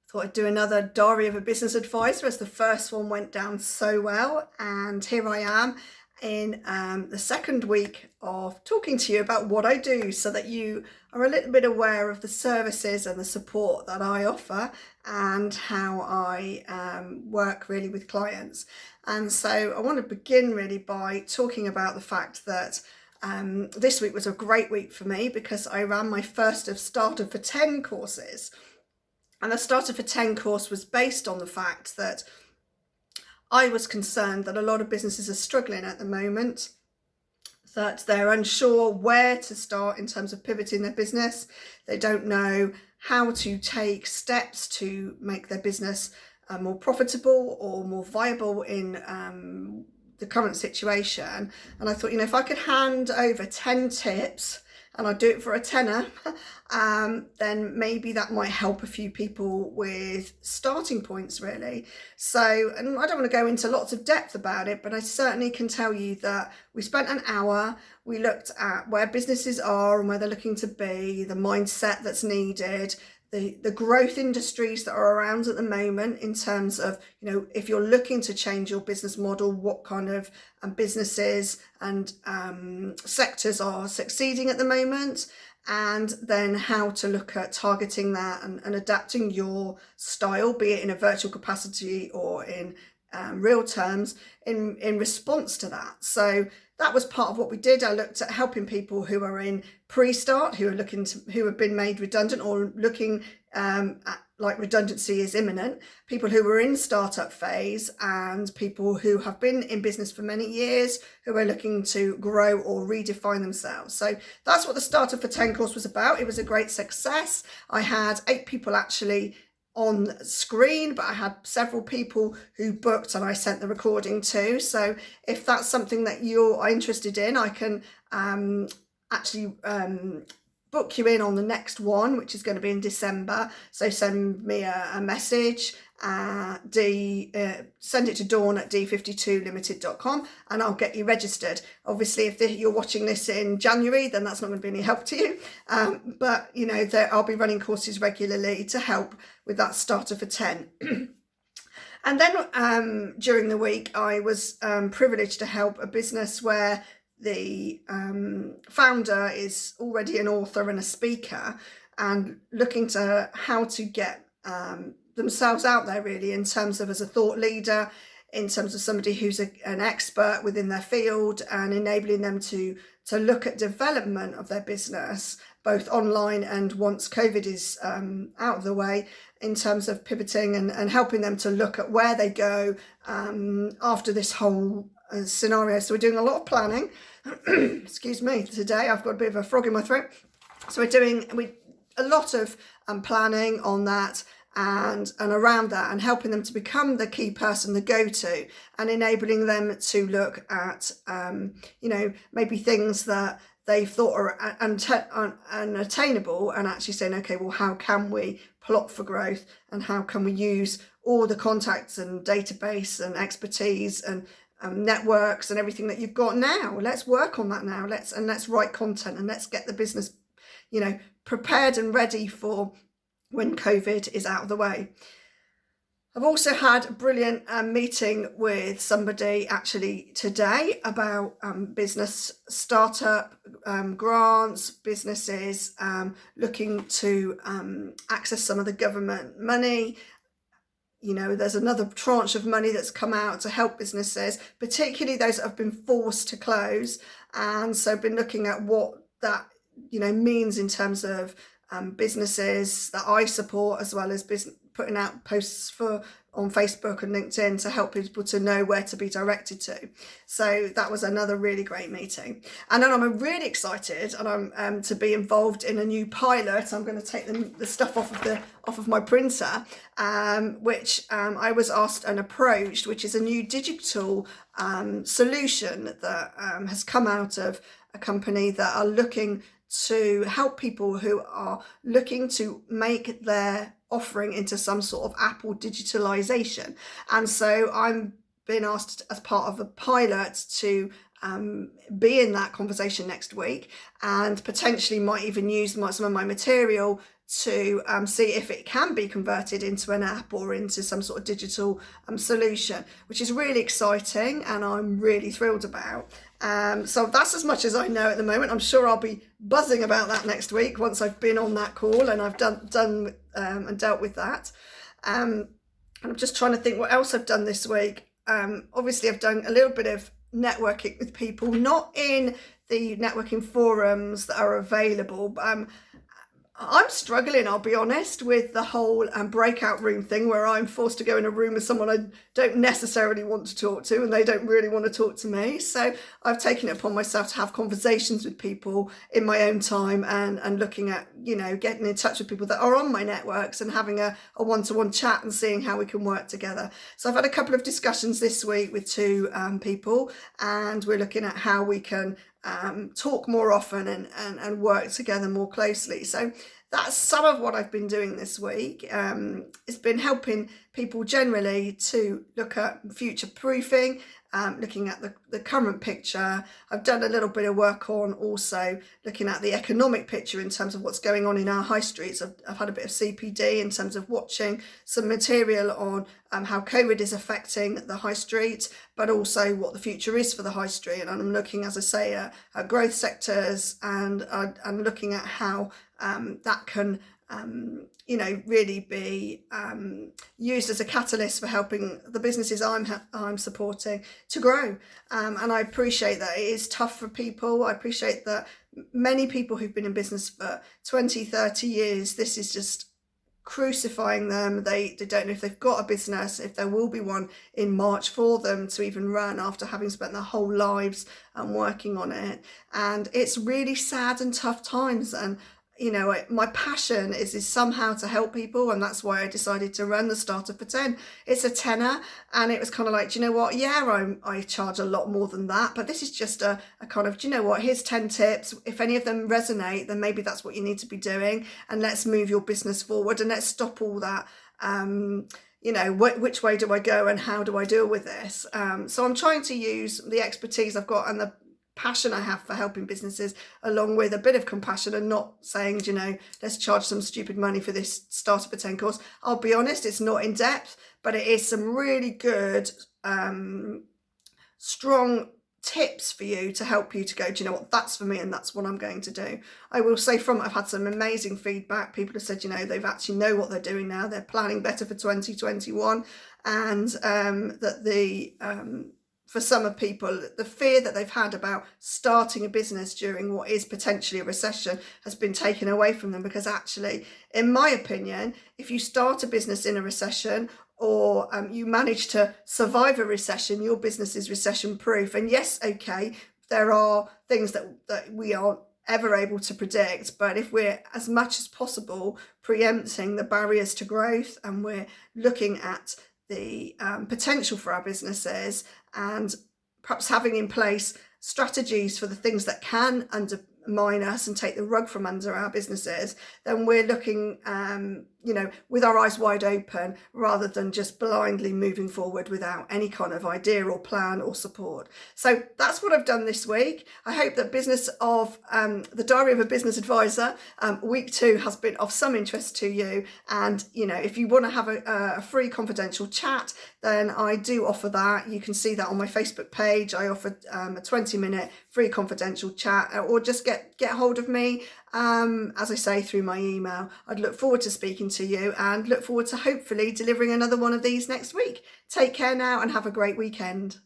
Thought I'd do another Diary of a Business Advisor, as the first one went down so well. And here I am in the second week of talking to you about what I do, so that you are a little bit aware of the services and the support that I offer and how I work really with clients. And so I want to begin really by talking about the fact that this week was a great week for me, because I ran my first of Starter for 10 courses. And the Starter for 10 course was based on the fact that I was concerned that a lot of businesses are struggling at the moment, that they're unsure where to start in terms of pivoting their business. They don't know how to take steps to make their business more profitable or more viable in the current situation. And I thought, if I could hand over 10 tips, and I'd do it for a tenner, then maybe that might help a few people with starting points, really. So, and I don't want to go into lots of depth about it, but I certainly can tell you that we spent an hour, we looked at where businesses are and where they're looking to be, the mindset that's needed, the growth industries that are around at the moment, in terms of, if you're looking to change your business model, what kind of businesses and sectors are succeeding at the moment, and then how to look at targeting that and adapting your style, be it in a virtual capacity or in real terms, in response to that. So that was part of what we did. I looked at helping people who are in pre-start, who have been made redundant or looking at like redundancy is imminent, people who were in startup phase, and people who have been in business for many years who are looking to grow or redefine themselves. So that's what the Starter for 10 course was about. It was a great success. I had 8 people actually on screen, but I had several people who booked and I sent the recording to. So if that's something that you're interested in, I can actually book you in on the next one, which is going to be in December. So send me a message, send it to Dawn at d52limited.com, and I'll get you registered. Obviously, if you're watching this in January, then that's not going to be any help to you. But I'll be running courses regularly to help with that Starter for 10. And then during the week, I was privileged to help a business where the founder is already an author and a speaker, and looking to how to get themselves out there, really, in terms of as a thought leader, in terms of somebody who's an expert within their field, and enabling them to look at development of their business, both online and once COVID is out of the way, in terms of pivoting and helping them to look at where they go after this whole scenario. So we're doing a lot of planning. Excuse me, today I've got a bit of a frog in my throat. So we're doing a lot of planning on that and around that, and helping them to become the key person, the go-to, and enabling them to look at maybe things that they thought are unattainable, and actually saying, okay, well, how can we plot for growth, and how can we use all the contacts and database and expertise and networks and everything that you've got now. Let's work on that now. Let's write content, and let's get the business, prepared and ready for when COVID is out of the way. I've also had a brilliant meeting with somebody actually today about business startup grants, businesses looking to access some of the government money. There's another tranche of money that's come out to help businesses, particularly those that have been forced to close. And so I've been looking at what that, means in terms of businesses that I support, as well as putting out posts on Facebook and LinkedIn to help people to know where to be directed to. So that was another really great meeting. And then I'm really excited, and I'm to be involved in a new pilot. I'm going to take the stuff off of my printer, which I was asked and approached, which is a new digital solution that has come out of a company that are looking to help people who are looking to make their offering into some sort of Apple digitalization. And so I'm being asked as part of a pilot to be in that conversation next week, and potentially might even use some of my material to see if it can be converted into an app or into some sort of digital solution, which is really exciting and I'm really thrilled about. So that's as much as I know at the moment. I'm sure I'll be buzzing about that next week once I've been on that call and I've done and dealt with that. And I'm just trying to think what else I've done this week. Obviously, I've done a little bit of networking with people, not in the networking forums that are available, but I'm struggling, I'll be honest, with the whole breakout room thing where I'm forced to go in a room with someone I don't necessarily want to talk to and they don't really want to talk to me. So I've taken it upon myself to have conversations with people in my own time and looking at, getting in touch with people that are on my networks and having a one-to-one chat and seeing how we can work together. So I've had a couple of discussions this week with two people, and we're looking at how we can talk more often and work together more closely. So that's some of what I've been doing this week. It's been helping people generally to look at future proofing, looking at the current picture. I've done a little bit of work on also looking at the economic picture in terms of what's going on in our high streets. I've had a bit of CPD in terms of watching some material on how COVID is affecting the high street, but also what the future is for the high street. And I'm looking, as I say, at growth sectors, and I'm looking at how that can really be used as a catalyst for helping the businesses I'm supporting to grow. And I appreciate that it is tough for people. I appreciate that many people who've been in business for 20, 30 years, this is just crucifying them. They don't know if they've got a business, if there will be one in March for them to even run after having spent their whole lives working on it. And it's really sad and tough times. And my passion is somehow to help people, and that's why I decided to run the Starter for 10. It's a tenner, and it was kind of like, do you know what? Yeah, I charge a lot more than that, but this is just a kind of, do you know what? Here's 10 tips. If any of them resonate, then maybe that's what you need to be doing, and let's move your business forward, and let's stop all that. Which way do I go, and how do I deal with this? So I'm trying to use the expertise I've got and the passion I have for helping businesses, along with a bit of compassion, and not saying, let's charge some stupid money for this Starter for 10 course. I'll be honest, it's not in depth, but it is some really good, strong tips for you to help you to go, do you know what, that's for me and that's what I'm going to do. I will say I've had some amazing feedback. People have said, they've actually know what they're doing now. They're planning better for 2021, and that for some of people, the fear that they've had about starting a business during what is potentially a recession has been taken away from them, because actually, in my opinion, if you start a business in a recession, or you manage to survive a recession, your business is recession proof. And yes, okay, there are things that we aren't ever able to predict, but if we're as much as possible preempting the barriers to growth, and we're looking at the potential for our businesses, and perhaps having in place strategies for the things that can undermine us and take the rug from under our businesses, then we're looking with our eyes wide open, rather than just blindly moving forward without any kind of idea or plan or support. So that's what I've done this week. I hope that business of the Diary of a Business Advisor week 2 has been of some interest to you. And if you want to have a free confidential chat, then I do offer that. You can see that on my Facebook page. I offer a 20-minute free confidential chat, or just get hold of me, as I say, through my email. I'd look forward to speaking to you, and look forward to hopefully delivering another one of these next week. Take care now and have a great weekend.